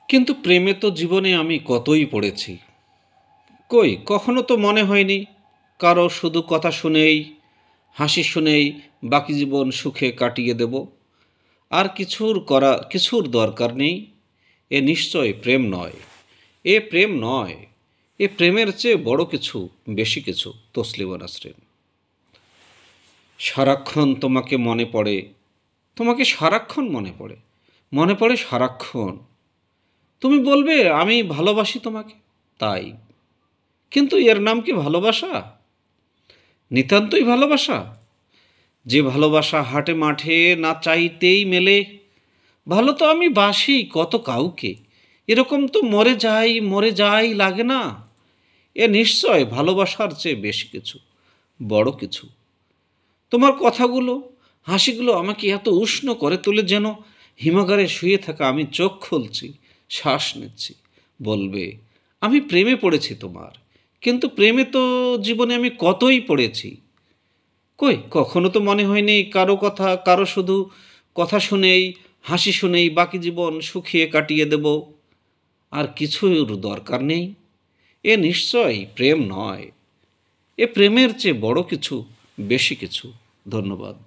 কিন্তু প্রেমে তো জীবনে আমি কতই পড়েছি। কই কখনো তো মনে হয়নি কারো শুধু কথা শুনেই, হাসি শুনেই বাকি জীবন সুখে কাটিয়ে দেব। আর কিছুর দরকার নেই। এ নিশ্চয় প্রেম নয়। এ প্রেম নয়। এ প্রেমের চেয়ে বড় কিছু, বেশি কিছু। তসলিমা নাসরিন। সারাক্ষণ তোমাকে মনে পড়ে, তোমাকে সারাক্ষণ মনে পড়ে, মনে পড়ে সারাক্ষণ। তুমি বলবে আমি ভালোবাসি তোমাকে, তাই। কিন্তু এর নাম কি ভালোবাসা? নিতান্তই ভালোবাসা? যে ভালোবাসা হাটে মাঠে না চাইতেই মেলে। ভালো তো আমি বাসি কত কাউকে, এরকম তো মরে যাই মরে যাই লাগে না। এ নিশ্চয় ভালোবাসার চেয়ে বেশি কিছু, বড় কিছু। তোমার কথাগুলো, হাসিগুলো আমাকে এত উষ্ণ করে তোলে যেন হিমাগারে শুয়ে থাকা আমি চোখ খুলছি, শ্বাস নিচ্ছি। বলবে আমি প্রেমে পড়েছি তোমার, কিন্তু প্রেমে তো জীবনে আমি কতই পড়েছি। কই কখনো তো মনে হয়নি কারো শুধু কথা শুনেই, হাসি শুনেই বাকি জীবন সুখিয়ে কাটিয়ে দেব। আর কিছুর দরকার নেই। এ নিশ্চয়ই প্রেম নয়। এ প্রেমের চেয়ে বড় কিছু, বেশি কিছু। ধন্যবাদ।